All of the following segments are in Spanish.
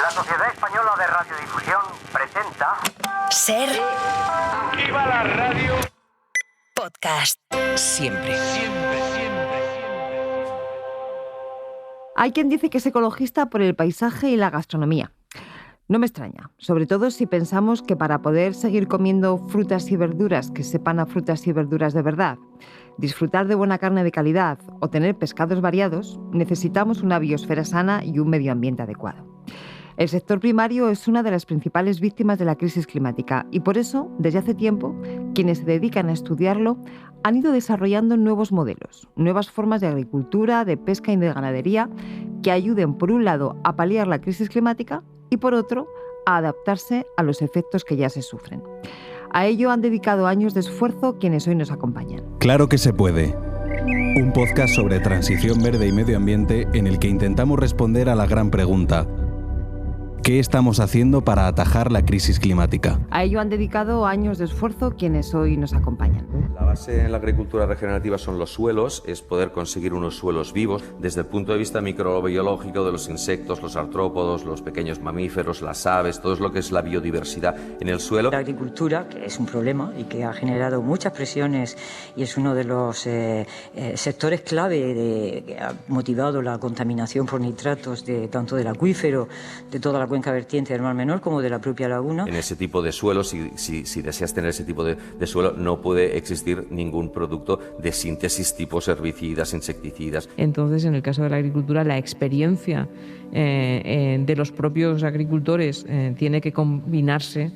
La Sociedad Española de Radiodifusión presenta... Ser... ¡Viva la radio! Podcast. Siempre. Hay quien dice que es ecologista por el paisaje y la gastronomía. No me extraña, sobre todo si pensamos que para poder seguir comiendo frutas y verduras que sepan a frutas y verduras de verdad, disfrutar de buena carne de calidad o tener pescados variados, necesitamos una biosfera sana y un medio ambiente adecuado. El sector primario es una de las principales víctimas de la crisis climática y por eso, desde hace tiempo, quienes se dedican a estudiarlo han ido desarrollando nuevos modelos, nuevas formas de agricultura, de pesca y de ganadería que ayuden, por un lado, a paliar la crisis climática y, por otro, a adaptarse a los efectos que ya se sufren. A ello han dedicado años de esfuerzo quienes hoy nos acompañan. Claro que se puede. Un podcast sobre transición verde y medio ambiente en el que intentamos responder a la gran pregunta: ¿qué estamos haciendo para atajar la crisis climática? A ello han dedicado años de esfuerzo quienes hoy nos acompañan. La base en la agricultura regenerativa son los suelos, es poder conseguir unos suelos vivos desde el punto de vista microbiológico de los insectos, los artrópodos, los pequeños mamíferos, las aves, todo lo que es la biodiversidad en el suelo. La agricultura, que es un problema y que ha generado muchas presiones y es uno de los sectores clave que ha motivado la contaminación por nitratos tanto del acuífero, de toda la cuenca vertiente del Mar Menor como de la propia laguna. En ese tipo de suelo, si deseas tener ese tipo de suelo, no puede existir ningún producto de síntesis tipo herbicidas, insecticidas. Entonces, en el caso de la agricultura, la experiencia de los propios agricultores tiene que combinarse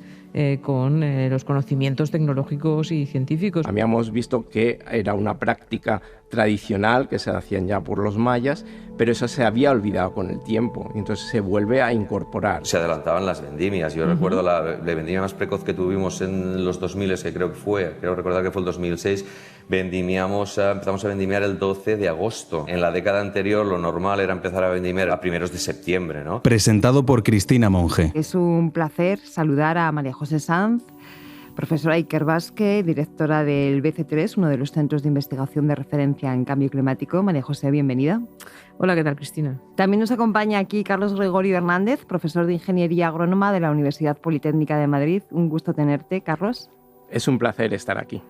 con los conocimientos tecnológicos y científicos. Habíamos visto que era una práctica tradicional que se hacían ya por los mayas, pero eso se había olvidado con el tiempo, y entonces se vuelve a incorporar. Se adelantaban las vendimias. Yo recuerdo la vendimia más precoz que tuvimos en los 2000, que creo recordar que fue el 2006, empezamos a vendimiar el 12 de agosto. En la década anterior lo normal era empezar a vendimiar a primeros de septiembre, ¿no? Presentado por Cristina Monge. Es un placer saludar a María José Sanz, profesora Iker Vázquez, directora del BC3, uno de los centros de investigación de referencia en cambio climático. María José, bienvenida. Hola, ¿qué tal, Cristina? También nos acompaña aquí Carlos Gregorio Hernández, profesor de Ingeniería Agrónoma de la Universidad Politécnica de Madrid. Un gusto tenerte, Carlos. Es un placer estar aquí.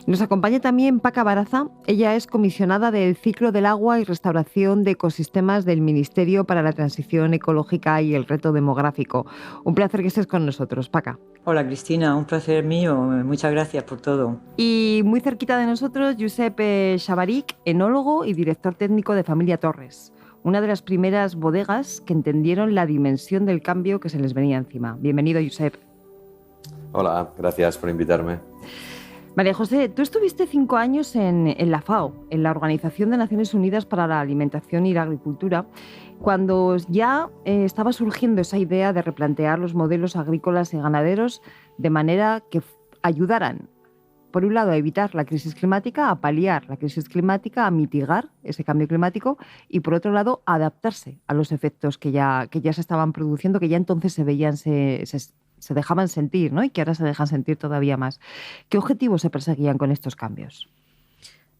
Nos acompaña también Paca Baraza. Ella es comisionada del Ciclo del Agua y Restauración de Ecosistemas del Ministerio para la Transición Ecológica y el Reto Demográfico. Un placer que estés con nosotros, Paca. Hola, Cristina, un placer mío. Muchas gracias por todo. Y muy cerquita de nosotros, Josep Xavaric, enólogo y director técnico de Familia Torres, una de las primeras bodegas que entendieron la dimensión del cambio que se les venía encima. Bienvenido, Josep. Hola, gracias por invitarme. María José, tú estuviste 5 años en la FAO, en la Organización de Naciones Unidas para la Alimentación y la Agricultura, cuando ya estaba surgiendo esa idea de replantear los modelos agrícolas y ganaderos de manera que ayudaran, por un lado, a evitar la crisis climática, a paliar la crisis climática, a mitigar ese cambio climático y, por otro lado, a adaptarse a los efectos que ya se estaban produciendo, que ya entonces se veían, se dejaban sentir, ¿no? Y que ahora se dejan sentir todavía más. ¿Qué objetivos se perseguían con estos cambios?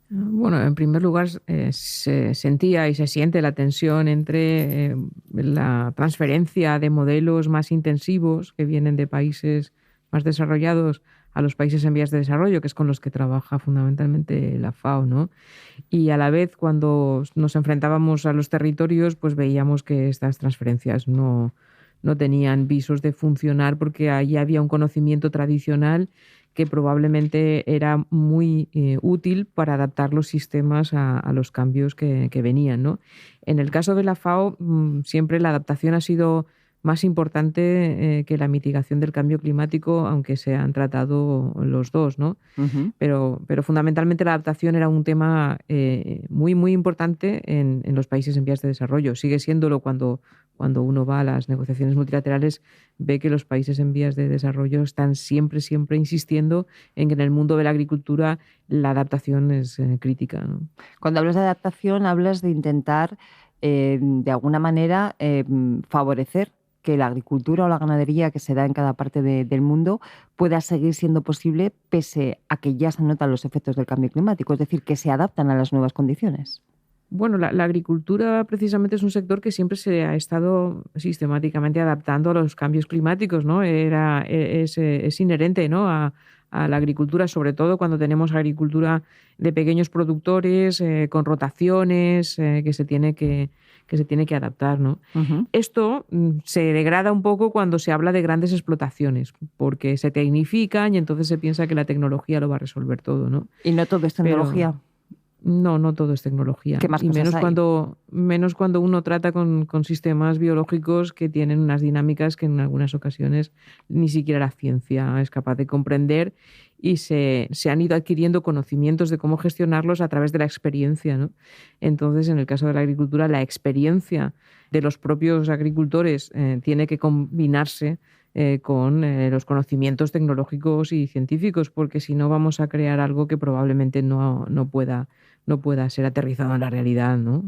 Bueno, en primer lugar, se sentía y se siente la tensión entre la transferencia de modelos más intensivos que vienen de países más desarrollados a los países en vías de desarrollo, que es con los que trabaja fundamentalmente la FAO, ¿no? Y a la vez, cuando nos enfrentábamos a los territorios, pues veíamos que estas transferencias no tenían visos de funcionar porque allí había un conocimiento tradicional que probablemente era muy útil para adaptar los sistemas a los cambios que venían, ¿no? En el caso de la FAO, siempre la adaptación ha sido más importante que la mitigación del cambio climático, aunque se han tratado los dos, ¿no? Uh-huh. Pero fundamentalmente la adaptación era un tema muy, muy importante en los países en vías de desarrollo. Sigue siéndolo cuando uno va a las negociaciones multilaterales, ve que los países en vías de desarrollo están siempre insistiendo en que en el mundo de la agricultura la adaptación es crítica, ¿no? Cuando hablas de adaptación, hablas de intentar, de alguna manera, favorecer que la agricultura o la ganadería que se da en cada parte del mundo pueda seguir siendo posible pese a que ya se notan los efectos del cambio climático, es decir, que se adaptan a las nuevas condiciones. Bueno, la agricultura precisamente es un sector que siempre se ha estado sistemáticamente adaptando a los cambios climáticos, ¿no? Es inherente, ¿no? a la agricultura, sobre todo cuando tenemos agricultura de pequeños productores, con rotaciones, que se tiene que adaptar, ¿no? Ujú. Esto se degrada un poco cuando se habla de grandes explotaciones, porque se tecnifican y entonces se piensa que la tecnología lo va a resolver todo, ¿no? Y no todo es tecnología. No todo es tecnología. ¿Qué más y cosas hay? menos cuando uno trata con sistemas biológicos que tienen unas dinámicas que en algunas ocasiones ni siquiera la ciencia es capaz de comprender, y se han ido adquiriendo conocimientos de cómo gestionarlos a través de la experiencia, ¿no? Entonces, en el caso de la agricultura, la experiencia de los propios agricultores tiene que combinarse con los conocimientos tecnológicos y científicos, porque si no vamos a crear algo que probablemente no pueda ser aterrizado en la realidad, ¿no?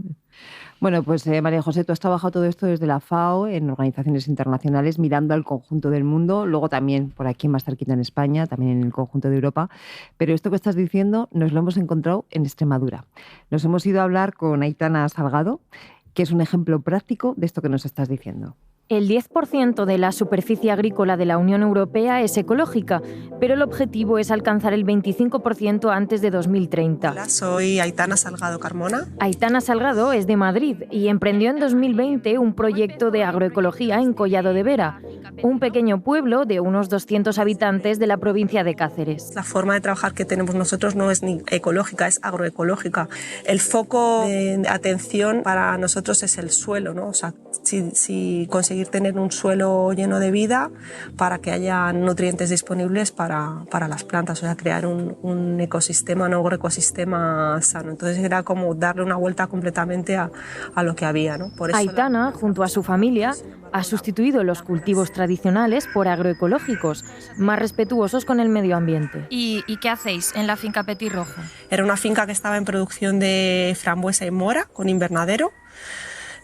Bueno, pues María José, tú has trabajado todo esto desde la FAO, en organizaciones internacionales, mirando al conjunto del mundo, luego también por aquí más cerquita en España, también en el conjunto de Europa. Pero esto que estás diciendo nos lo hemos encontrado en Extremadura. Nos hemos ido a hablar con Aitana Salgado, que es un ejemplo práctico de esto que nos estás diciendo. El 10% de la superficie agrícola de la Unión Europea es ecológica, pero el objetivo es alcanzar el 25% antes de 2030. Hola, soy Aitana Salgado Carmona. Aitana Salgado es de Madrid y emprendió en 2020 un proyecto de agroecología en Collado de Vera, un pequeño pueblo de unos 200 habitantes de la provincia de Cáceres. La forma de trabajar que tenemos nosotros no es ni ecológica, es agroecológica. El foco de atención para nosotros es el suelo, ¿no? O sea, si conseguir tener un suelo lleno de vida para que haya nutrientes disponibles para las plantas, o sea, crear un ecosistema, un agroecosistema sano. Entonces era como darle una vuelta completamente a lo que había, ¿no? Por eso Aitana, junto a su familia, ha sustituido los cultivos tradicionales por agroecológicos, más respetuosos con el medio ambiente. ¿Y qué hacéis en la finca Petirrojo? Era una finca que estaba en producción de frambuesa y mora, con invernadero,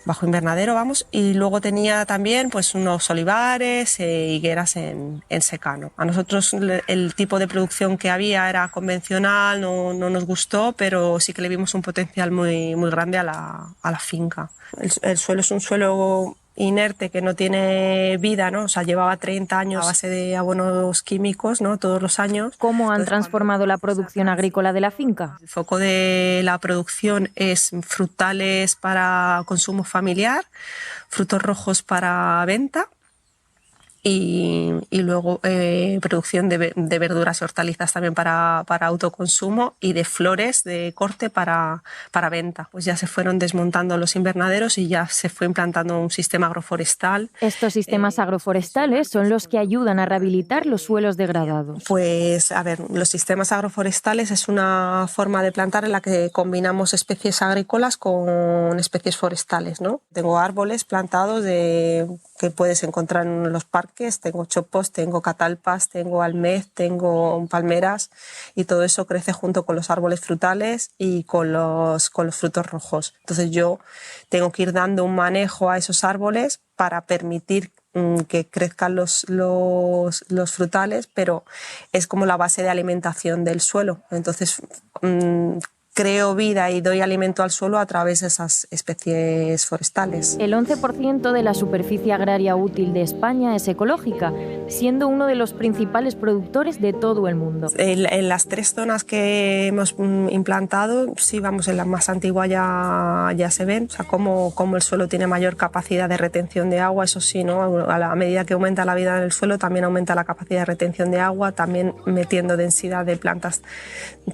bajo invernadero, vamos, y luego tenía también pues unos olivares e higueras en secano. A nosotros el tipo de producción que había era convencional, no nos gustó, pero sí que le vimos un potencial muy, muy grande a la finca. El suelo es un suelo inerte que no tiene vida, ¿no? O sea, llevaba 30 años a base de abonos químicos, ¿no? Todos los años. ¿Cómo han transformado la producción agrícola de la finca? El foco de la producción es frutales para consumo familiar, frutos rojos para venta y luego producción de verduras y hortalizas también para autoconsumo, y de flores de corte para venta. Pues ya se fueron desmontando los invernaderos y ya se fue implantando un sistema agroforestal. Estos sistemas agroforestales son los que ayudan a rehabilitar los suelos degradados. Pues, a ver, los sistemas agroforestales es una forma de plantar en la que combinamos especies agrícolas con especies forestales, ¿no? Tengo árboles plantados que puedes encontrar en los parques, tengo chopos, tengo catalpas, tengo almez, tengo palmeras, y todo eso crece junto con los árboles frutales y con los frutos rojos. Entonces yo tengo que ir dando un manejo a esos árboles para permitir que crezcan los frutales, pero es como la base de alimentación del suelo. Entonces creo vida y doy alimento al suelo a través de esas especies forestales. El 11% de la superficie agraria útil de España es ecológica, siendo uno de los principales productores de todo el mundo. En las 3 zonas que hemos implantado, sí, vamos, en la más antigua ya se ven, o sea, cómo el suelo tiene mayor capacidad de retención de agua, eso sí, ¿no? A la medida que aumenta la vida en el suelo, también aumenta la capacidad de retención de agua, también metiendo densidad de plantas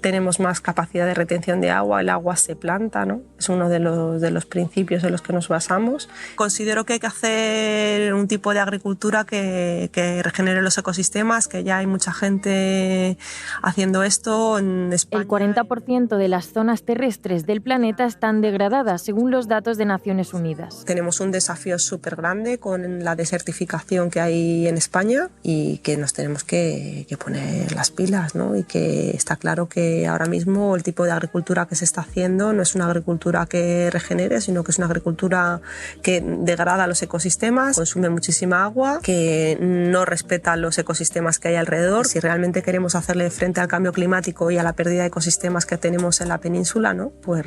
tenemos más capacidad de retención de agua, el agua se planta, ¿no? Es uno de los principios en los que nos basamos. Considero que hay que hacer un tipo de agricultura que regenere los ecosistemas, que ya hay mucha gente haciendo esto en España. El 40% de las zonas terrestres del planeta están degradadas, según los datos de Naciones Unidas. Tenemos un desafío súper grande con la desertificación que hay en España y que nos tenemos que poner las pilas, ¿no? Y que está claro que ahora mismo el tipo de agricultura agricultura que se está haciendo no es una agricultura que regenere, sino que es una agricultura que degrada los ecosistemas, consume muchísima agua, que no respeta los ecosistemas que hay alrededor. Si realmente queremos hacerle frente al cambio climático y a la pérdida de ecosistemas que tenemos en la península, ¿no? Pues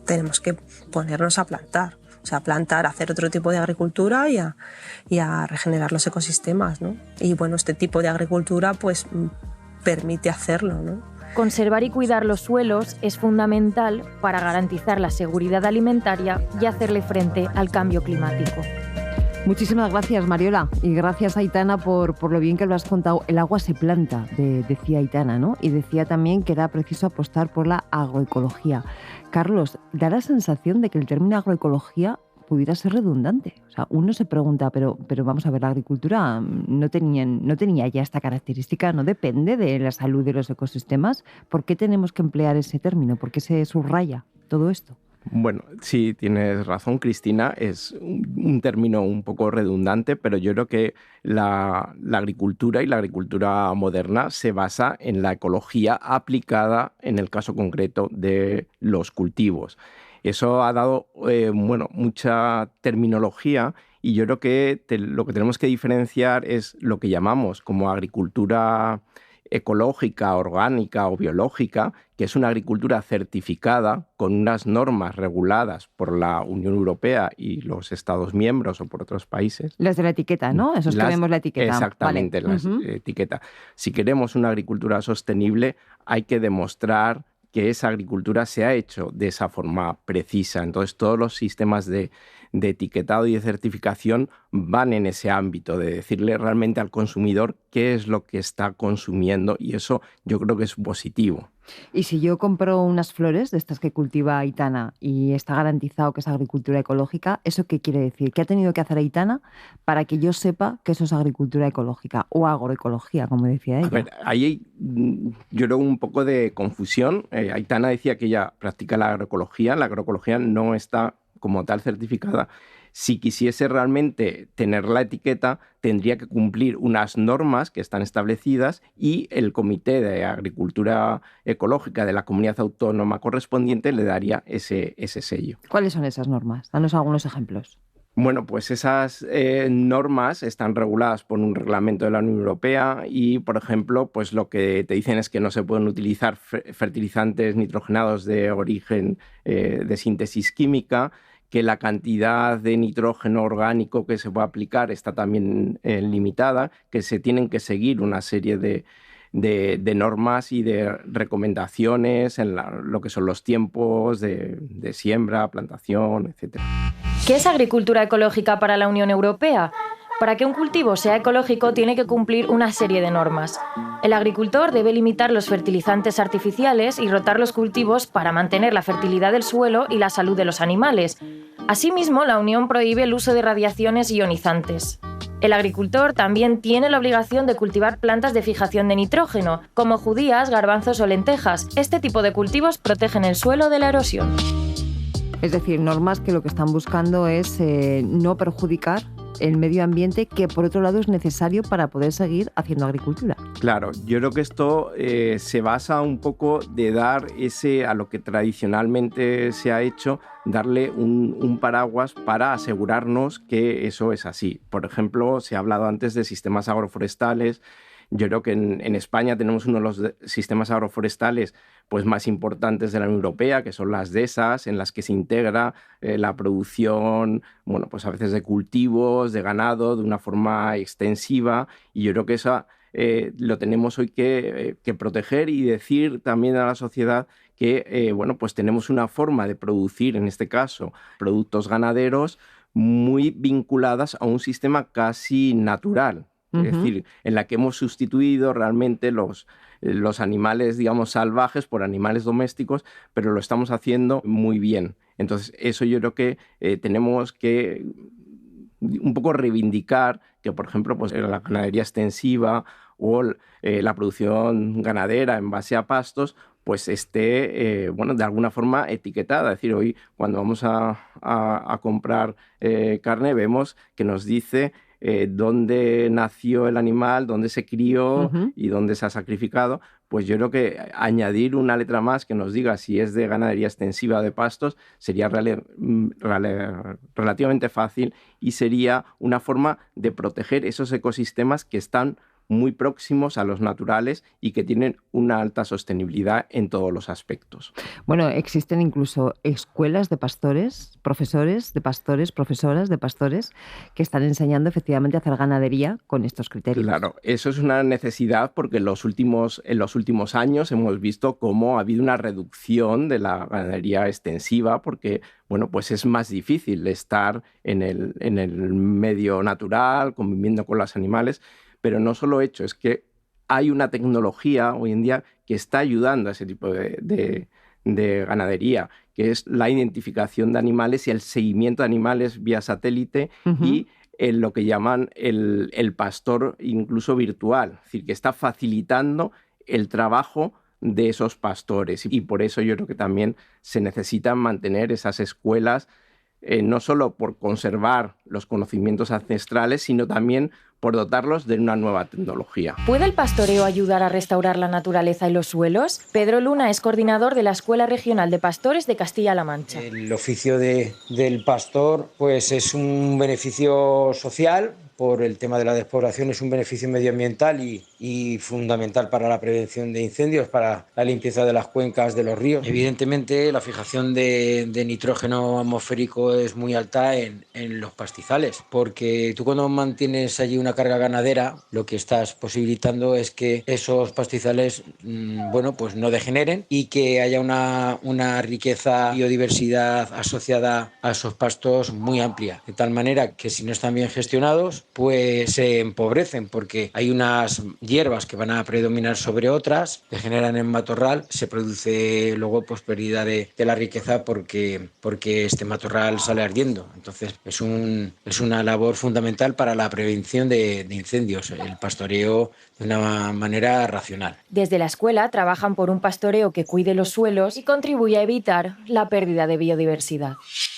tenemos que ponernos a plantar. O sea, plantar, hacer otro tipo de agricultura y a regenerar los ecosistemas, ¿no? Y bueno, este tipo de agricultura pues permite hacerlo, ¿no? Conservar y cuidar los suelos es fundamental para garantizar la seguridad alimentaria y hacerle frente al cambio climático. Muchísimas gracias, Mariola, y gracias, Aitana, por lo bien que lo has contado. El agua se planta, decía Aitana, ¿no? Y decía también que era preciso apostar por la agroecología. Carlos, da la sensación de que el término agroecología pudiera ser redundante. O sea, uno se pregunta, pero vamos a ver, la agricultura no tenía ya esta característica, no depende de la salud de los ecosistemas. ¿Por qué tenemos que emplear ese término? ¿Por qué se subraya todo esto? Bueno, sí, tienes razón, Cristina, es un término un poco redundante, pero yo creo que la agricultura y la agricultura moderna se basa en la ecología aplicada en el caso concreto de los cultivos. Eso ha dado mucha terminología y yo creo que lo que tenemos que diferenciar es lo que llamamos como agricultura ecológica, orgánica o biológica, que es una agricultura certificada con unas normas reguladas por la Unión Europea y los Estados miembros o por otros países. Las de la etiqueta, ¿no? Esos que vemos la etiqueta. Exactamente, vale. Las etiquetas. Si queremos una agricultura sostenible, hay que demostrar que esa agricultura se ha hecho de esa forma precisa. Entonces, todos los sistemas de etiquetado y de certificación van en ese ámbito, de decirle realmente al consumidor qué es lo que está consumiendo, y eso yo creo que es positivo. Y si yo compro unas flores de estas que cultiva Aitana y está garantizado que es agricultura ecológica, ¿eso qué quiere decir? ¿Qué ha tenido que hacer Aitana para que yo sepa que eso es agricultura ecológica o agroecología, como decía ella? A ver, ahí hay, yo creo, un poco de confusión. Aitana decía que ella practica la agroecología. La agroecología no está como tal certificada. Si quisiese realmente tener la etiqueta, tendría que cumplir unas normas que están establecidas y el Comité de Agricultura Ecológica de la comunidad autónoma correspondiente le daría ese sello. ¿Cuáles son esas normas? Danos algunos ejemplos. Bueno, pues esas normas están reguladas por un reglamento de la Unión Europea y, por ejemplo, pues lo que te dicen es que no se pueden utilizar fertilizantes nitrogenados de origen de síntesis química, que la cantidad de nitrógeno orgánico que se puede aplicar está también limitada, que se tienen que seguir una serie de normas y de recomendaciones en lo que son los tiempos de siembra, plantación, etc. ¿Qué es agricultura ecológica para la Unión Europea? Para que un cultivo sea ecológico tiene que cumplir una serie de normas. El agricultor debe limitar los fertilizantes artificiales y rotar los cultivos para mantener la fertilidad del suelo y la salud de los animales. Asimismo, la Unión prohíbe el uso de radiaciones ionizantes. El agricultor también tiene la obligación de cultivar plantas de fijación de nitrógeno, como judías, garbanzos o lentejas. Este tipo de cultivos protegen el suelo de la erosión. Es decir, normas que lo que están buscando es no perjudicar el medio ambiente, que por otro lado es necesario para poder seguir haciendo agricultura. Claro, yo creo que esto se basa un poco de dar a lo que tradicionalmente se ha hecho, darle un paraguas para asegurarnos que eso es así. Por ejemplo, se ha hablado antes de sistemas agroforestales. Yo creo que en España tenemos uno de los sistemas agroforestales pues, más importantes de la Unión Europea, que son las dehesas, en las que se integra la producción, bueno, pues a veces de cultivos, de ganado, de una forma extensiva. Y yo creo que eso lo tenemos hoy que proteger y decir también a la sociedad que bueno, pues tenemos una forma de producir, en este caso, productos ganaderos muy vinculadas a un sistema casi natural. Es decir, en la que hemos sustituido realmente los animales, digamos, salvajes por animales domésticos, pero lo estamos haciendo muy bien. Entonces, eso yo creo que tenemos que un poco reivindicar que, por ejemplo, pues, la ganadería extensiva o la producción ganadera en base a pastos pues esté, bueno, de alguna forma etiquetada. Es decir, hoy cuando vamos a comprar carne vemos que nos dice dónde nació el animal, dónde se crió y dónde se ha sacrificado, pues yo creo que añadir una letra más que nos diga si es de ganadería extensiva o de pastos sería relativamente fácil y sería una forma de proteger esos ecosistemas que están muy próximos a los naturales y que tienen una alta sostenibilidad en todos los aspectos. Bueno, existen incluso escuelas de pastores, profesores de pastores, profesoras de pastores, que están enseñando efectivamente a hacer ganadería con estos criterios. Claro, eso es una necesidad porque en los últimos años hemos visto cómo ha habido una reducción de la ganadería extensiva porque, bueno, pues es más difícil estar en el medio natural, conviviendo con los animales. Pero no solo hecho, es que hay una tecnología hoy en día que está ayudando a ese tipo de ganadería, que es la identificación de animales y el seguimiento de animales vía satélite y lo que llaman el pastor incluso virtual, es decir, que está facilitando el trabajo de esos pastores. Y por eso yo creo que también se necesitan mantener esas escuelas, no solo por conservar los conocimientos ancestrales, sino también por dotarlos de una nueva tecnología. ¿Puede el pastoreo ayudar a restaurar la naturaleza y los suelos? Pedro Luna es coordinador de la Escuela Regional de Pastores de Castilla-La Mancha. El oficio del pastor pues es un beneficio social. Por el tema de la despoblación es un beneficio medioambiental y fundamental para la prevención de incendios, para la limpieza de las cuencas de los ríos. Evidentemente la fijación de nitrógeno atmosférico es muy alta en los pastizales, porque tú cuando mantienes allí una carga ganadera, lo que estás posibilitando es que esos pastizales pues no degeneren y que haya una riqueza, biodiversidad asociada a esos pastos muy amplia, de tal manera que si no están bien gestionados, pues se empobrecen porque hay unas hierbas que van a predominar sobre otras, que generan en matorral, se produce luego pues pérdida de la riqueza porque este matorral sale ardiendo. Entonces es una labor fundamental para la prevención de incendios, el pastoreo de una manera racional. Desde la escuela trabajan por un pastoreo que cuide los suelos y contribuye a evitar la pérdida de biodiversidad.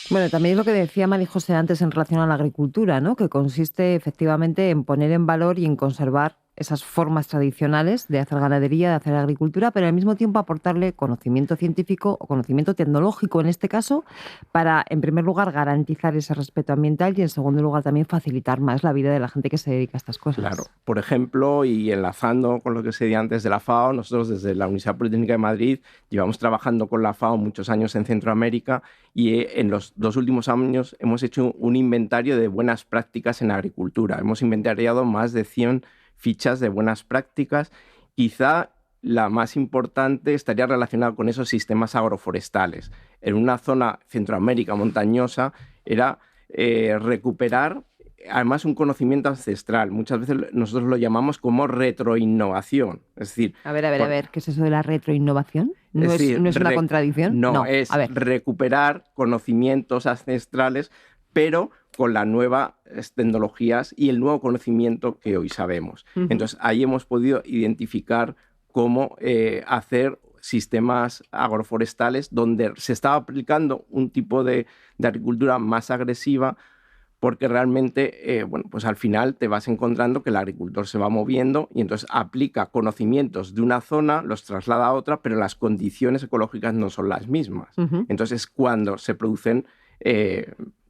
Bueno, también es lo que decía María José antes en relación a la agricultura, ¿no? Que consiste efectivamente en poner en valor y en conservar esas formas tradicionales de hacer ganadería, de hacer agricultura, pero al mismo tiempo aportarle conocimiento científico o conocimiento tecnológico en este caso para, en primer lugar, garantizar ese respeto ambiental y, en segundo lugar, también facilitar más la vida de la gente que se dedica a estas cosas. Claro. Por ejemplo, y enlazando con lo que se decía antes de la FAO, nosotros desde la Universidad Politécnica de Madrid llevamos trabajando con la FAO muchos años en Centroamérica y en los 2 últimos años hemos hecho un inventario de buenas prácticas en agricultura. Hemos inventariado más de 100 fichas de buenas prácticas. Quizá la más importante estaría relacionada con esos sistemas agroforestales. En una zona Centroamérica montañosa era recuperar además un conocimiento ancestral. Muchas veces nosotros lo llamamos como retroinnovación. Es decir, A ver, ¿qué es eso de la retroinnovación? ¿No es una contradicción? No, es recuperar conocimientos ancestrales, pero con las nuevas tecnologías y el nuevo conocimiento que hoy sabemos. Entonces, ahí hemos podido identificar cómo hacer sistemas agroforestales donde se estaba aplicando un tipo de agricultura más agresiva, porque realmente, pues al final te vas encontrando que el agricultor se va moviendo y entonces aplica conocimientos de una zona, los traslada a otra, pero las condiciones ecológicas no son las mismas. Entonces, cuando se producen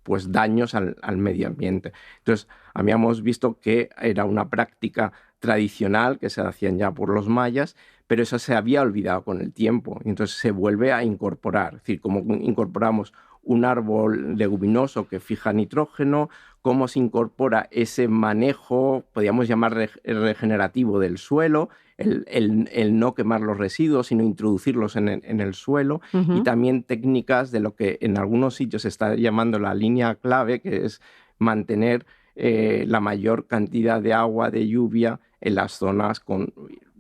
pues daños al medio ambiente. Entonces, habíamos visto que era una práctica tradicional que se hacían ya por los mayas, pero eso se había olvidado con el tiempo y entonces se vuelve a incorporar. Es decir, cómo incorporamos un árbol leguminoso que fija nitrógeno, cómo se incorpora ese manejo, podríamos llamar regenerativo del suelo, el no quemar los residuos, sino introducirlos en el suelo, y también técnicas de lo que en algunos sitios se está llamando la línea clave, que es mantener la mayor cantidad de agua, de lluvia en las zonas,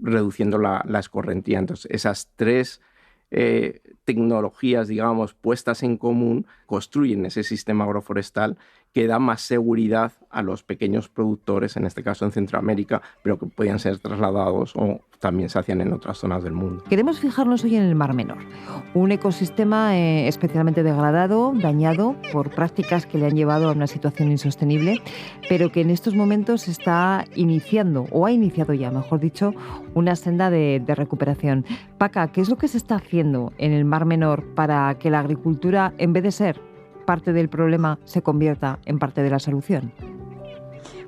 reduciendo la escorrentía. Entonces, esas 3 tecnologías, digamos, puestas en común, construyen ese sistema agroforestal que da más seguridad a los pequeños productores, en este caso en Centroamérica, pero que podían ser trasladados o también se hacían en otras zonas del mundo. Queremos fijarnos hoy en el Mar Menor, un ecosistema especialmente degradado, dañado por prácticas que le han llevado a una situación insostenible, pero que en estos momentos está iniciando, o ha iniciado ya, mejor dicho, una senda de recuperación. Paca, ¿qué es lo que se está haciendo en el Mar Menor para que la agricultura, en vez de ser parte del problema, se convierta en parte de la solución?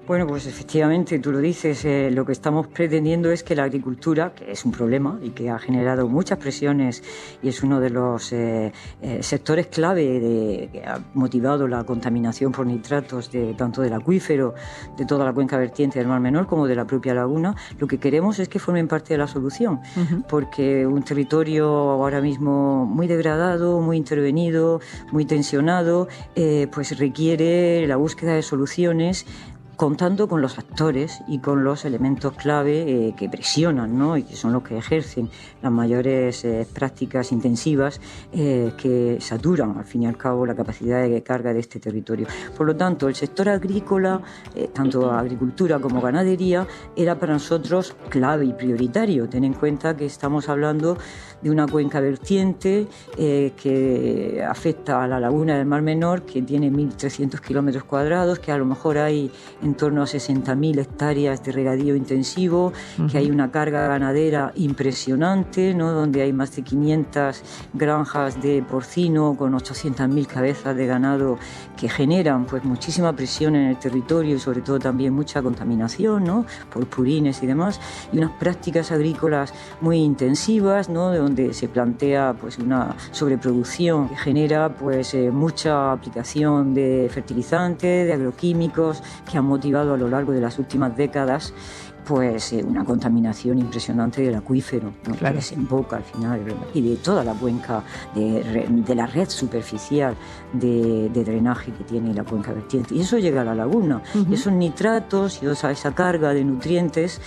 Bueno, pues efectivamente, tú lo dices, lo que estamos pretendiendo es que la agricultura, que es un problema y que ha generado muchas presiones y es uno de los sectores clave que ha motivado la contaminación por nitratos tanto del acuífero, de toda la cuenca vertiente del Mar Menor como de la propia laguna, lo que queremos es que formen parte de la solución, porque un territorio ahora mismo muy degradado, muy intervenido, muy tensionado, pues requiere la búsqueda de soluciones contando con los actores y con los elementos clave que presionan, ¿no? Y que son los que ejercen las mayores prácticas intensivas que saturan, al fin y al cabo, la capacidad de carga de este territorio. Por lo tanto, el sector agrícola, tanto agricultura como ganadería, era para nosotros clave y prioritario. Ten en cuenta que estamos hablando de una cuenca vertiente que afecta a la laguna del Mar Menor, que tiene 1.300 kilómetros cuadrados, que a lo mejor hay en torno a 60.000 hectáreas de regadío intensivo, que hay una carga ganadera impresionante, ¿no? Donde hay más de 500 granjas de porcino con 800.000 cabezas de ganado que generan pues muchísima presión en el territorio y sobre todo también mucha contaminación, ¿no? Por purines y demás, y unas prácticas agrícolas muy intensivas, ¿no? Donde se plantea pues una sobreproducción que genera pues mucha aplicación de fertilizantes, de agroquímicos, que han motivado a lo largo de las últimas décadas pues una contaminación impresionante del acuífero, ¿no? Claro. Que desemboca al final y de toda la cuenca de la red superficial de drenaje que tiene la cuenca vertiente, y eso llega a la laguna. Y esos nitratos y esa carga de nutrientes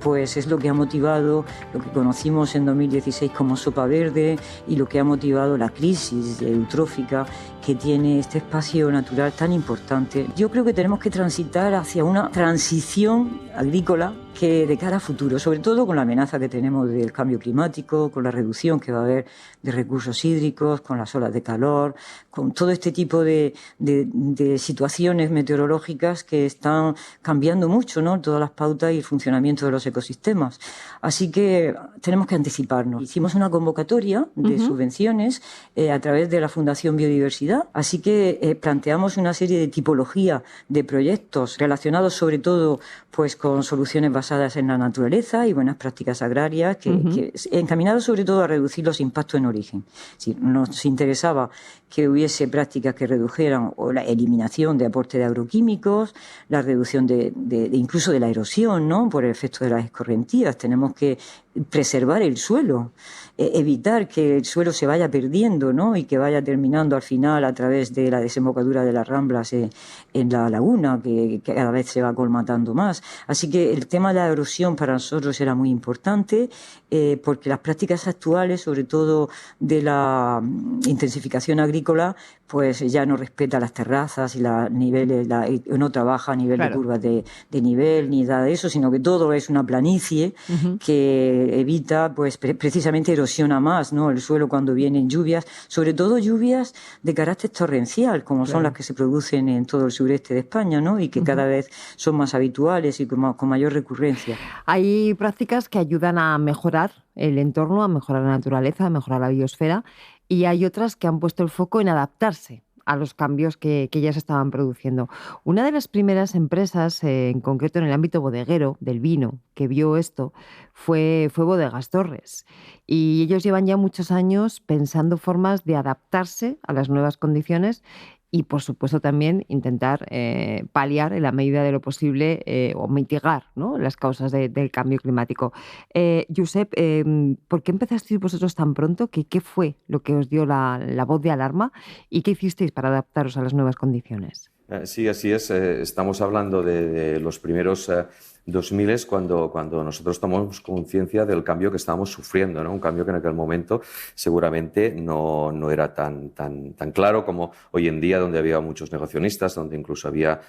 pues es lo que ha motivado lo que conocimos en 2016 como sopa verde y lo que ha motivado la crisis eutrófica que tiene este espacio natural tan importante. Yo creo que tenemos que transitar hacia una transición agrícola que de cara a futuro, sobre todo con la amenaza que tenemos del cambio climático, con la reducción que va a haber de recursos hídricos, con las olas de calor, con todo este tipo de situaciones meteorológicas que están cambiando mucho, ¿no? Todas las pautas y el funcionamiento de los ecosistemas. Así que tenemos que anticiparnos. Hicimos una convocatoria de subvenciones a través de la Fundación Biodiversidad, así que planteamos una serie de tipología de proyectos relacionados sobre todo pues con soluciones basadas en la naturaleza y buenas prácticas agrarias, que encaminados sobre todo a reducir los impactos en origen. Si nos interesaba que hubiese prácticas que redujeran o la eliminación de aporte de agroquímicos, la reducción incluso de la erosión, ¿no? Por el efecto de las escorrentías. Tenemos que preservar el suelo, evitar que el suelo se vaya perdiendo, ¿no? Y que vaya terminando al final a través de la desembocadura de las ramblas en la laguna, que cada vez se va colmatando más. Así que el tema de la erosión para nosotros era muy importante, porque las prácticas actuales, sobre todo de la intensificación agrícola, pues ya no respeta las terrazas y los niveles, no trabaja a nivel de curvas de nivel ni nada de eso, sino que todo es una planicie que evita, pues precisamente erosiona más, ¿no? El suelo cuando vienen lluvias, sobre todo lluvias de carácter torrencial, como son las que se producen en todo el sureste de España, ¿no? Y que cada vez son más habituales y con mayor recurrencia. Hay prácticas que ayudan a mejorar el entorno, a mejorar la naturaleza, a mejorar la biosfera, y hay otras que han puesto el foco en adaptarse a los cambios que ya se estaban produciendo. Una de las primeras empresas, en concreto en el ámbito bodeguero, del vino, que vio esto, fue Bodegas Torres. Y ellos llevan ya muchos años pensando formas de adaptarse a las nuevas condiciones y, por supuesto, también intentar paliar en la medida de lo posible o mitigar, ¿no? Las causas del cambio climático. Josep, ¿por qué empezasteis vosotros tan pronto? ¿Qué fue lo que os dio la voz de alarma? ¿Y qué hicisteis para adaptaros a las nuevas condiciones? Sí, así es. Estamos hablando de los primeros 2000 cuando nosotros tomamos conciencia del cambio que estábamos sufriendo, ¿no? Un cambio que en aquel momento seguramente no era tan claro como hoy en día, donde había muchos negacionistas, donde incluso había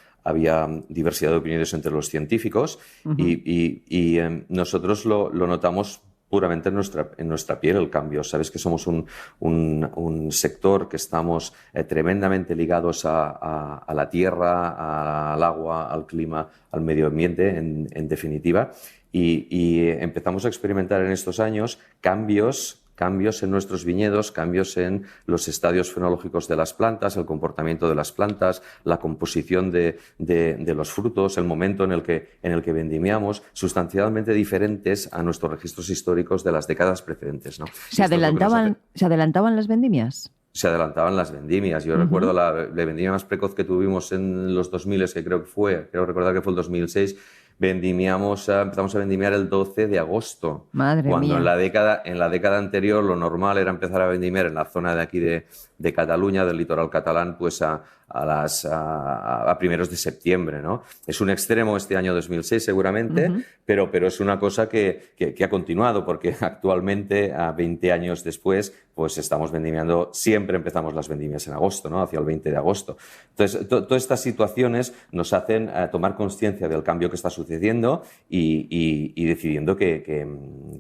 diversidad de opiniones entre los científicos. Ujú. y nosotros lo notamos puramente en nuestra piel el cambio. Sabes que somos un sector que estamos tremendamente ligados a la tierra, al agua, al clima, al medio ambiente, en definitiva. Y empezamos a experimentar en estos años cambios en nuestros viñedos, cambios en los estadios fenológicos de las plantas, el comportamiento de las plantas, la composición de los frutos, el momento en el que vendimiamos, sustancialmente diferentes a nuestros registros históricos de las décadas precedentes, ¿no? ¿Se adelantaban las vendimias? Se adelantaban las vendimias. Yo recuerdo la vendimia más precoz que tuvimos en los 2000, que creo recordar que fue el 2006, empezamos a vendimiar el 12 de agosto. Madre cuando mía. en la década anterior lo normal era empezar a vendimiar en la zona de aquí de Cataluña, del litoral catalán, pues a primeros de septiembre, ¿no? Es un extremo este año 2006 seguramente, pero es una cosa que ha continuado, porque actualmente, 20 años después, pues estamos vendimiando, siempre empezamos las vendimias en agosto, ¿no? Hacia el 20 de agosto. Entonces, todas estas situaciones nos hacen tomar conciencia del cambio que está sucediendo y decidiendo que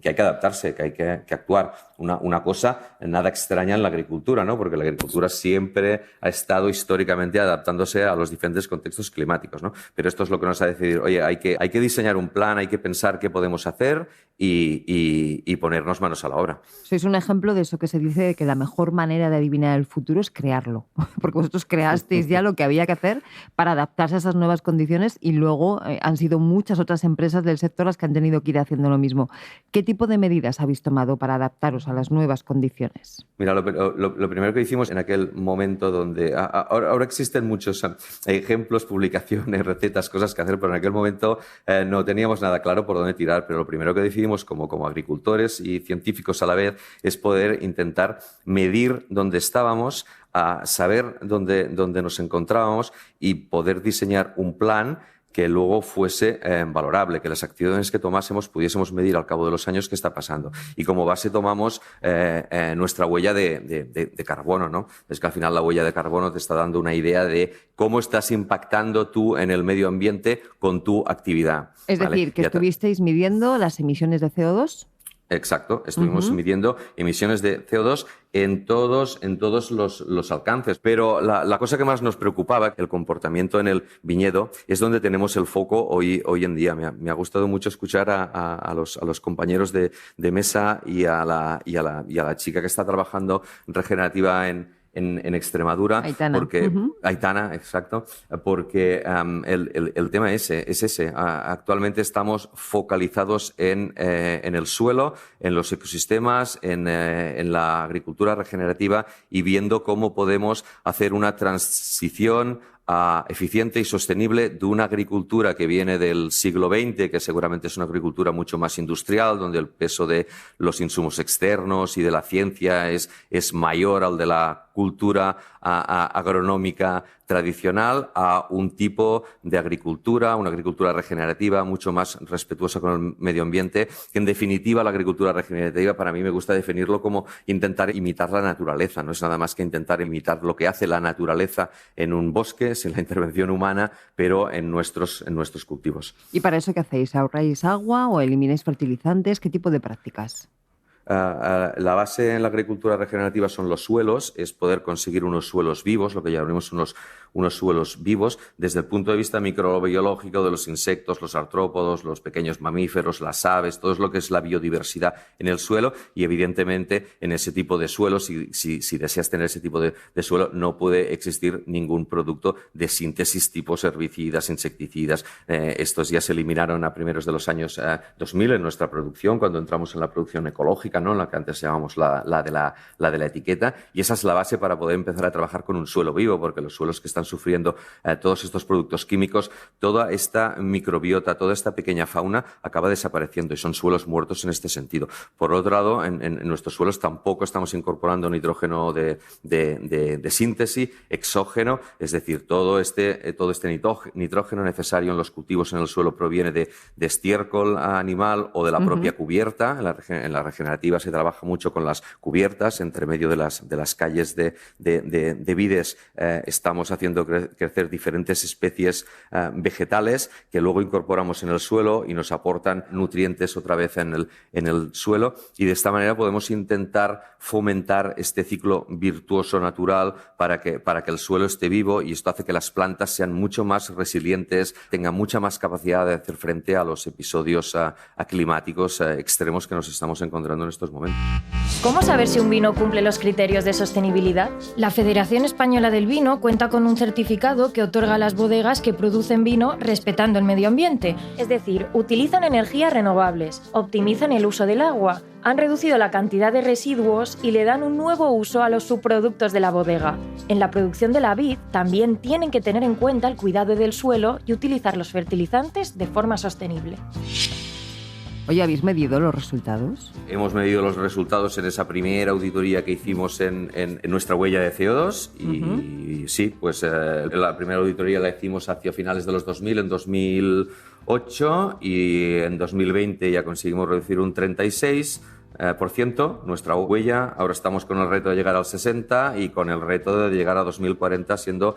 hay que adaptarse, que hay que actuar. Una cosa nada extraña en la agricultura, ¿no? Porque la agricultura siempre ha estado históricamente adaptándose a los diferentes contextos climáticos, ¿no? Pero esto es lo que nos hace decidir, oye, hay que diseñar un plan, hay que pensar qué podemos hacer y ponernos manos a la obra. Sois un ejemplo de eso que se dice que la mejor manera de adivinar el futuro es crearlo, porque vosotros creasteis ya lo que había que hacer para adaptarse a esas nuevas condiciones y luego han sido muchas otras empresas del sector las que han tenido que ir haciendo lo mismo. ¿Qué tipo de medidas habéis tomado para adaptaros a las nuevas condiciones? Mira, lo primero que hicimos en aquel momento donde... Ahora existen muchos ejemplos, publicaciones, recetas, cosas que hacer, pero en aquel momento no teníamos nada claro por dónde tirar, pero lo primero que decidimos como agricultores y científicos a la vez es poder intentar medir dónde estábamos, a saber dónde nos encontrábamos y poder diseñar un plan que luego fuese valorable, que las acciones que tomásemos pudiésemos medir al cabo de los años qué está pasando. Y como base tomamos nuestra huella de carbono, ¿no? Es que al final la huella de carbono te está dando una idea de cómo estás impactando tú en el medio ambiente con tu actividad. Es decir, que estuvisteis midiendo las emisiones de CO2. Exacto, estuvimos midiendo emisiones de CO2 en todos los alcances. Pero la cosa que más nos preocupaba, el comportamiento en el viñedo, es donde tenemos el foco hoy en día. Me ha gustado mucho escuchar a los compañeros de mesa y a la chica que está trabajando en regenerativa en Extremadura, Aitana. Porque Aitana, exacto, porque el tema es ese. Actualmente estamos focalizados en el suelo, en los ecosistemas, en la agricultura regenerativa y viendo cómo podemos hacer una transición eficiente y sostenible de una agricultura que viene del siglo XX, que seguramente es una agricultura mucho más industrial, donde el peso de los insumos externos y de la ciencia es mayor al de la cultura agronómica tradicional, a un tipo de agricultura, una agricultura regenerativa mucho más respetuosa con el medio ambiente, que en definitiva la agricultura regenerativa para mí me gusta definirlo como intentar imitar la naturaleza, no es nada más que intentar imitar lo que hace la naturaleza en un bosque, sin la intervención humana, pero en nuestros cultivos. ¿Y para eso qué hacéis? ¿Ahorráis agua o elimináis fertilizantes? ¿Qué tipo de prácticas? La base en la agricultura regenerativa son los suelos, es poder conseguir unos suelos vivos, lo que llamaremos unos suelos vivos, desde el punto de vista microbiológico de los insectos, los artrópodos, los pequeños mamíferos, las aves, todo lo que es la biodiversidad en el suelo y evidentemente en ese tipo de suelos, si deseas tener ese tipo de suelo, no puede existir ningún producto de síntesis tipo herbicidas, insecticidas. Estos ya se eliminaron a primeros de los años 2000 en nuestra producción, cuando entramos en la producción ecológica, ¿no? En la que antes llamamos la de la etiqueta, y esa es la base para poder empezar a trabajar con un suelo vivo, porque los suelos que estás están sufriendo todos estos productos químicos, toda esta microbiota, toda esta pequeña fauna acaba desapareciendo y son suelos muertos en este sentido. Por otro lado, en nuestros suelos tampoco estamos incorporando nitrógeno de síntesis, exógeno, es decir, todo este nitrógeno necesario en los cultivos en el suelo proviene de estiércol animal o de la propia cubierta. En la regenerativa se trabaja mucho con las cubiertas, entre medio de las calles de vides estamos haciendo crecer diferentes especies vegetales que luego incorporamos en el suelo y nos aportan nutrientes otra vez en el suelo, y de esta manera podemos intentar fomentar este ciclo virtuoso natural para que el suelo esté vivo, y esto hace que las plantas sean mucho más resilientes, tengan mucha más capacidad de hacer frente a los episodios climáticos extremos que nos estamos encontrando en estos momentos. ¿Cómo saber si un vino cumple los criterios de sostenibilidad? La Federación Española del Vino cuenta con un certificado que otorga a las bodegas que producen vino respetando el medio ambiente. Es decir, utilizan energías renovables, optimizan el uso del agua, han reducido la cantidad de residuos y le dan un nuevo uso a los subproductos de la bodega. En la producción de la vid también tienen que tener en cuenta el cuidado del suelo y utilizar los fertilizantes de forma sostenible. Oye, ¿habéis medido los resultados? Hemos medido los resultados en esa primera auditoría que hicimos en nuestra huella de CO2 y sí, pues la primera auditoría la hicimos hacia finales de los 2000, en 2008, y en 2020 ya conseguimos reducir un 36%. Nuestra huella. Ahora estamos con el reto de llegar al 60% y con el reto de llegar a 2040 siendo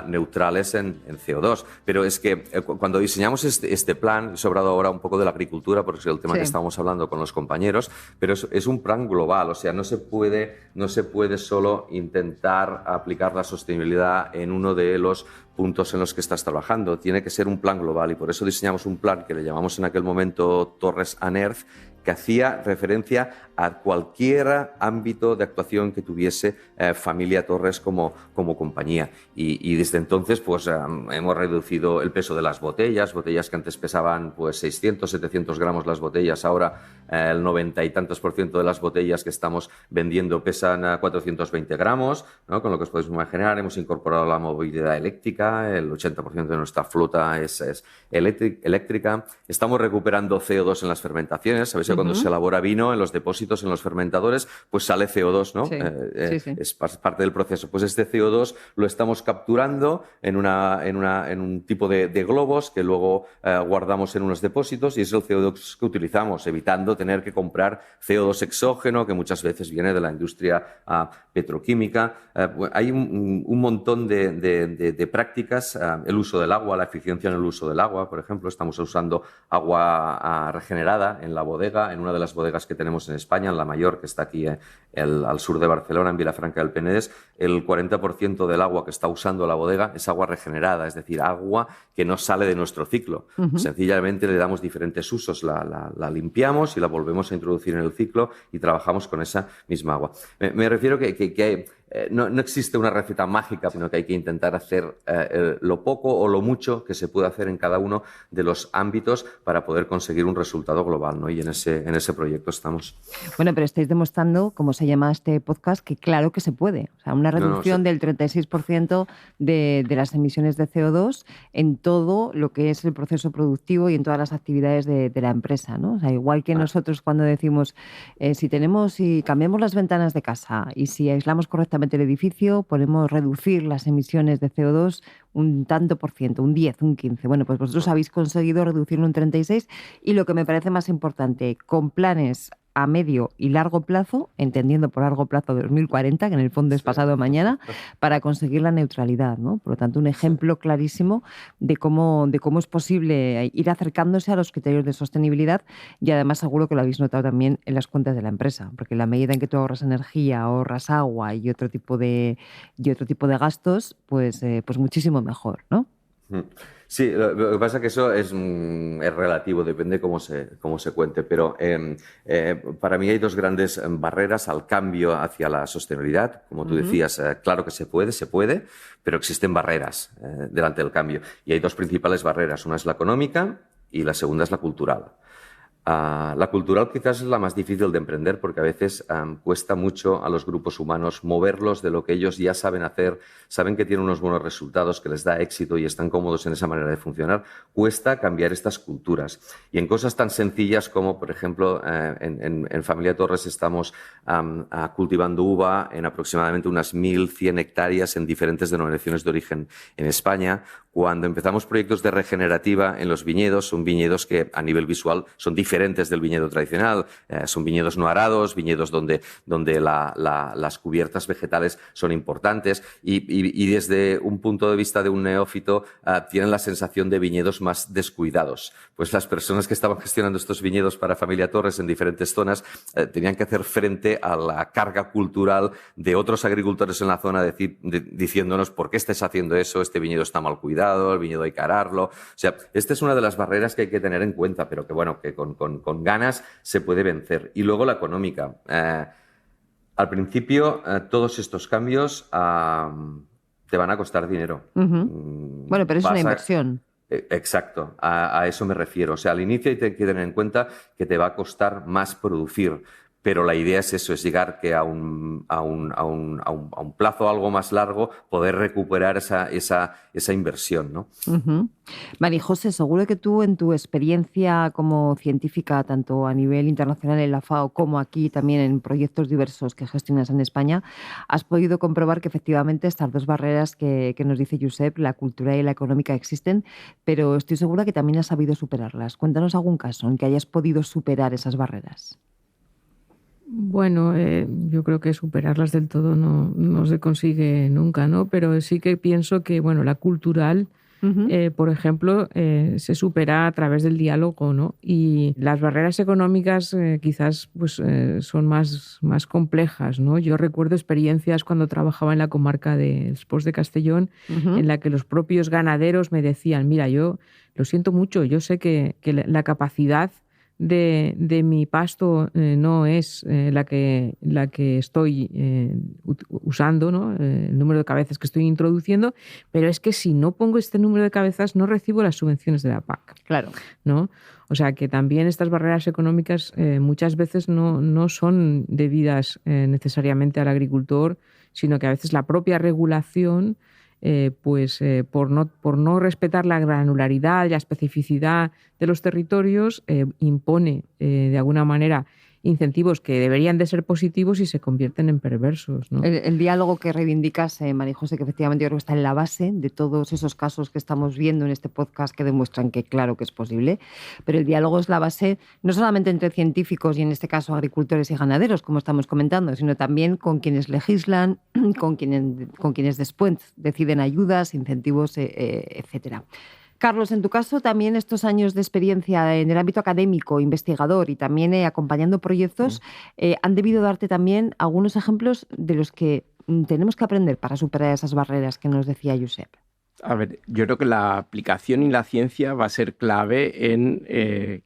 neutrales en CO2. Pero es que cuando diseñamos este plan, he sobrado ahora un poco de la agricultura porque es el tema que estábamos hablando con los compañeros, pero es un plan global, o sea, no se puede solo intentar aplicar la sostenibilidad en uno de los puntos en los que estás trabajando. Tiene que ser un plan global, y por eso diseñamos un plan que le llamamos en aquel momento Torres and Earth, que hacía referencia a cualquier ámbito de actuación que tuviese Familia Torres como compañía. Y desde entonces pues hemos reducido el peso de las botellas que antes pesaban pues 600, 700 gramos las botellas, ahora el 90 y tantos % de las botellas que estamos vendiendo pesan 420 gramos, ¿no? Con lo que os podéis imaginar, hemos incorporado la movilidad eléctrica, el 80% de nuestra flota es eléctrica, estamos recuperando CO2 en las fermentaciones. Sabéis que cuando se elabora vino en los depósitos, en los fermentadores, pues sale CO2, ¿no? Sí. Es parte del proceso. Pues este CO2 lo estamos capturando en un tipo de globos que luego guardamos en unos depósitos, y es el CO2 que utilizamos, evitando tener que comprar CO2 exógeno, que muchas veces viene de la industria petroquímica. Hay un montón de prácticas. El uso del agua, la eficiencia en el uso del agua, por ejemplo. Estamos usando agua regenerada en la bodega, en una de las bodegas que tenemos en España, en la mayor, que está aquí al sur de Barcelona, en Vilafranca del Penedès. El 40% del agua que está usando la bodega es agua regenerada, es decir, agua que no sale de nuestro ciclo. Sencillamente le damos diferentes usos, la limpiamos y la volvemos a introducir en el ciclo y trabajamos con esa misma agua. Me refiero que no existe una receta mágica, sino que hay que intentar hacer lo poco o lo mucho que se puede hacer en cada uno de los ámbitos para poder conseguir un resultado global, ¿no? Y en ese proyecto estamos. Bueno, pero estáis demostrando, como se llama este podcast, que claro que se puede. O sea, una reducción del 36% de las emisiones de CO2 en todo lo que es el proceso productivo y en todas las actividades de la empresa, ¿no? O sea, igual que nosotros cuando decimos si cambiamos las ventanas de casa y si aislamos correctamente el edificio, podemos reducir las emisiones de CO2 un tanto por ciento, un 10, un 15. Bueno, pues vosotros habéis conseguido reducirlo un 36, y lo que me parece más importante, con planes a medio y largo plazo, entendiendo por largo plazo 2040, que en el fondo es pasado mañana, para conseguir la neutralidad, ¿no? Por lo tanto, un ejemplo clarísimo de cómo es posible ir acercándose a los criterios de sostenibilidad, y además seguro que lo habéis notado también en las cuentas de la empresa, porque en la medida en que tú ahorras energía, ahorras agua y otro tipo de gastos, pues muchísimo mejor, ¿no? Sí, lo que pasa es que eso es relativo, depende cómo se cuente, pero para mí hay dos grandes barreras al cambio hacia la sostenibilidad. Como tú decías, claro que se puede, pero existen barreras delante del cambio. Y hay dos principales barreras, una es la económica y la segunda es la cultural. La cultural quizás es la más difícil de emprender porque a veces cuesta mucho a los grupos humanos moverlos de lo que ellos ya saben hacer, saben que tienen unos buenos resultados, que les da éxito y están cómodos en esa manera de funcionar. Cuesta cambiar estas culturas. Y en cosas tan sencillas como, por ejemplo, en Familia Torres estamos cultivando uva en aproximadamente unas 1.100 hectáreas en diferentes denominaciones de origen en España. Cuando empezamos proyectos de regenerativa en los viñedos, son viñedos que a nivel visual son diferentes del viñedo tradicional. Son viñedos no arados, viñedos donde las cubiertas vegetales son importantes y desde un punto de vista de un neófito tienen la sensación de viñedos más descuidados. Pues las personas que estaban gestionando estos viñedos para Familia Torres en diferentes zonas tenían que hacer frente a la carga cultural de otros agricultores en la zona diciéndonos ¿por qué estáis haciendo eso? Este viñedo está mal cuidado, el viñedo hay que ararlo. O sea, esta es una de las barreras que hay que tener en cuenta, pero que bueno, que con ganas se puede vencer. Y luego la económica. Al principio, todos estos cambios te van a costar dinero. Bueno, pero es una inversión. Exacto, a eso me refiero. O sea, al inicio hay que tener en cuenta que te va a costar más producir. Pero la idea es eso, es llegar que a un plazo algo más largo poder recuperar esa inversión, ¿no? María José, seguro que tú en tu experiencia como científica, tanto a nivel internacional en la FAO como aquí también en proyectos diversos que gestionas en España, has podido comprobar que efectivamente estas dos barreras que nos dice Josep, la cultural y la económica, existen, pero estoy segura que también has sabido superarlas. Cuéntanos algún caso en que hayas podido superar esas barreras. Bueno, yo creo que superarlas del todo no se consigue nunca, ¿no? Pero sí que pienso que, bueno, la cultural, por ejemplo, se supera a través del diálogo, ¿no? Y las barreras económicas quizás pues, son más complejas, ¿no? Yo recuerdo experiencias cuando trabajaba en la comarca de Esports de Castellón, en la que los propios ganaderos me decían, mira, yo lo siento mucho, yo sé que la capacidad de mi pasto no es la que estoy usando, ¿no? El número de cabezas que estoy introduciendo, pero es que si no pongo este número de cabezas no recibo las subvenciones de la PAC. Claro. ¿No? O sea que también estas barreras económicas muchas veces no son debidas necesariamente al agricultor, sino que a veces la propia regulación por no respetar la granularidad y la especificidad de los territorios, impone de alguna manera incentivos que deberían de ser positivos y se convierten en perversos, ¿no? El diálogo que reivindicas, María José, que efectivamente yo creo que está en la base de todos esos casos que estamos viendo en este podcast que demuestran que claro que es posible, pero el diálogo es la base no solamente entre científicos y en este caso agricultores y ganaderos, como estamos comentando, sino también con quienes legislan, con quienes después deciden ayudas, incentivos, etcétera. Carlos, en tu caso también estos años de experiencia en el ámbito académico, investigador y también acompañando proyectos han debido darte también algunos ejemplos de los que tenemos que aprender para superar esas barreras que nos decía Josep. A ver, yo creo que la aplicación y la ciencia va a ser clave en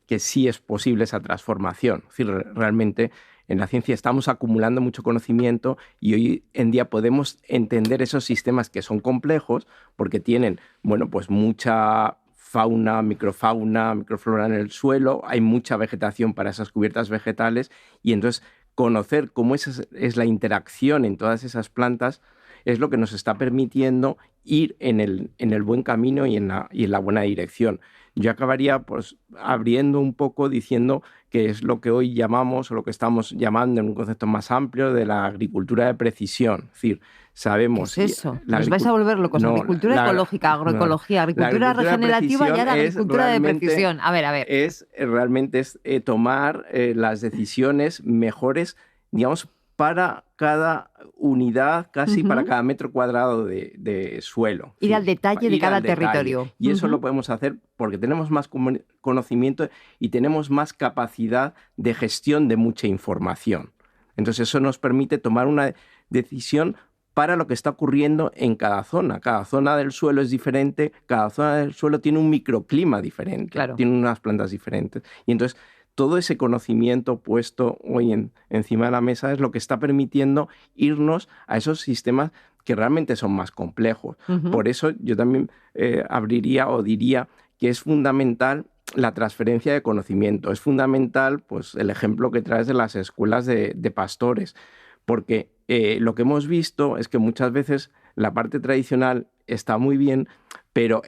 que sí es posible esa transformación. Es decir, realmente en la ciencia estamos acumulando mucho conocimiento y hoy en día podemos entender esos sistemas que son complejos porque tienen, bueno, pues mucha fauna, microflora en el suelo, hay mucha vegetación para esas cubiertas vegetales y entonces conocer cómo es la interacción en todas esas plantas es lo que nos está permitiendo ir en el buen camino y en la buena dirección. Yo acabaría pues, abriendo un poco diciendo que es lo que hoy llamamos o lo que estamos llamando en un concepto más amplio de la agricultura de precisión. Es decir, sabemos... ¿Qué es eso? Nos vais a volver locos. No, agricultura ecológica, agroecología, agricultura regenerativa y ahora agricultura de precisión. A ver. Realmente es tomar las decisiones mejores, digamos, para cada unidad, casi para cada metro cuadrado de suelo. Ir al detalle de cada territorio. Y eso lo podemos hacer porque tenemos más conocimiento y tenemos más capacidad de gestión de mucha información. Entonces eso nos permite tomar una decisión para lo que está ocurriendo en cada zona. Cada zona del suelo es diferente, cada zona del suelo tiene un microclima diferente, claro. Tiene unas plantas diferentes. Y entonces todo ese conocimiento puesto hoy encima de la mesa es lo que está permitiendo irnos a esos sistemas que realmente son más complejos. Por eso yo también abriría o diría que es fundamental la transferencia de conocimiento. Es fundamental, pues, el ejemplo que traes de las escuelas de pastores, porque lo que hemos visto es que muchas veces la parte tradicional está muy bien, pero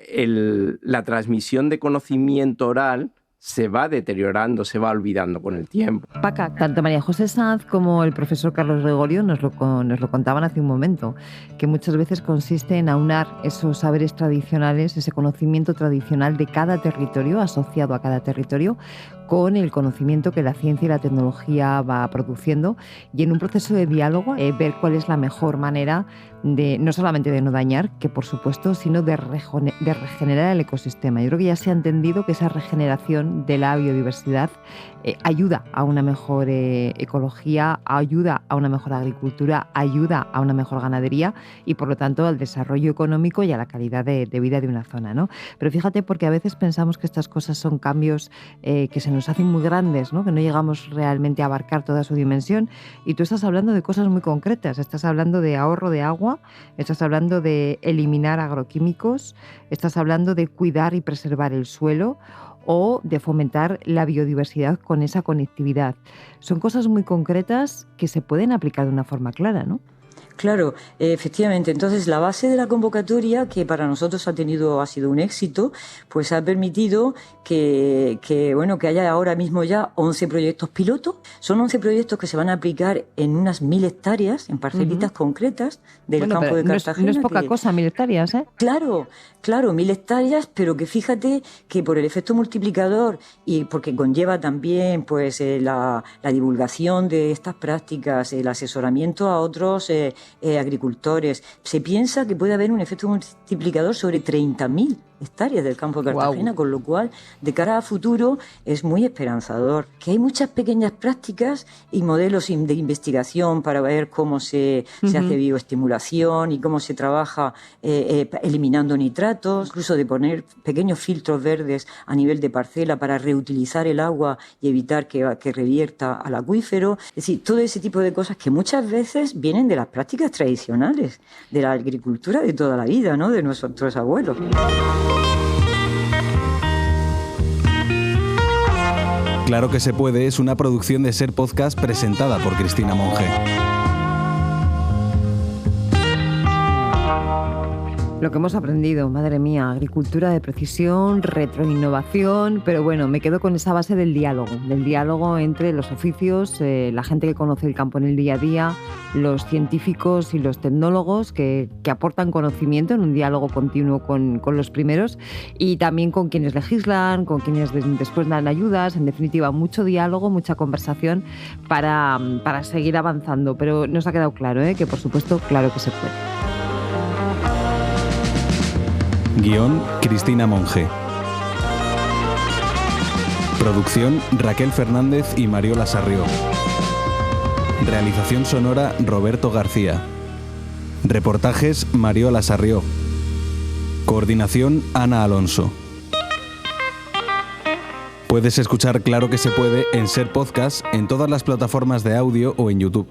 la transmisión de conocimiento oral se va deteriorando, se va olvidando con el tiempo. Paca, tanto María José Sanz como el profesor Carlos Gregorio nos lo contaban hace un momento, que muchas veces consiste en aunar esos saberes tradicionales, ese conocimiento tradicional de cada territorio, asociado a cada territorio, con el conocimiento que la ciencia y la tecnología va produciendo, y en un proceso de diálogo ver cuál es la mejor manera de, no solamente de no dañar, que por supuesto, sino de regenerar el ecosistema. Yo creo que ya se ha entendido que esa regeneración de la biodiversidad ayuda a una mejor ecología, ayuda a una mejor agricultura, ayuda a una mejor ganadería y por lo tanto al desarrollo económico y a la calidad de vida de una zona, ¿no? Pero fíjate, porque a veces pensamos que estas cosas son cambios que se nos hacen muy grandes, ¿no? Que no llegamos realmente a abarcar toda su dimensión, y tú estás hablando de cosas muy concretas, estás hablando de ahorro de agua, estás hablando de eliminar agroquímicos, estás hablando de cuidar y preservar el suelo, o de fomentar la biodiversidad con esa conectividad. Son cosas muy concretas que se pueden aplicar de una forma clara, ¿no? Claro, efectivamente. Entonces, la base de la convocatoria, que para nosotros ha sido un éxito, pues ha permitido que haya ahora mismo ya 11 proyectos pilotos. Son 11 proyectos que se van a aplicar en unas 1.000 hectáreas, en parcelitas concretas del campo de Cartagena. No es poca cosa, 1.000 hectáreas, ¿eh? Claro, 1.000 hectáreas, pero que fíjate que por el efecto multiplicador y porque conlleva también pues la divulgación de estas prácticas, el asesoramiento a otros agricultores, se piensa que puede haber un efecto multiplicador sobre 30.000 hectáreas del campo de Cartagena, con lo cual, de cara a futuro, es muy esperanzador. Que hay muchas pequeñas prácticas y modelos de investigación para ver cómo se hace bioestimulación y cómo se trabaja eliminando nitratos, incluso de poner pequeños filtros verdes a nivel de parcela para reutilizar el agua y evitar que revierta al acuífero. Es decir, todo ese tipo de cosas que muchas veces vienen de las prácticas tradicionales, de la agricultura de toda la vida, ¿no? De nuestros abuelos. Claro que se puede es una producción de Ser Podcast presentada por Cristina Monge. Lo que hemos aprendido, madre mía, agricultura de precisión, retroinnovación, pero bueno, me quedo con esa base del diálogo entre los oficios, la gente que conoce el campo en el día a día, los científicos y los tecnólogos que aportan conocimiento en un diálogo continuo con los primeros, y también con quienes legislan, con quienes después dan ayudas, en definitiva, mucho diálogo, mucha conversación para seguir avanzando, pero nos ha quedado claro, que por supuesto, claro que se puede. Guión, Cristina Monge. Producción, Raquel Fernández y Mariola Sarrió. Realización sonora, Roberto García. Reportajes, Mariola Sarrió. Coordinación, Ana Alonso. Puedes escuchar Claro que se puede en Ser Podcast, en todas las plataformas de audio o en YouTube.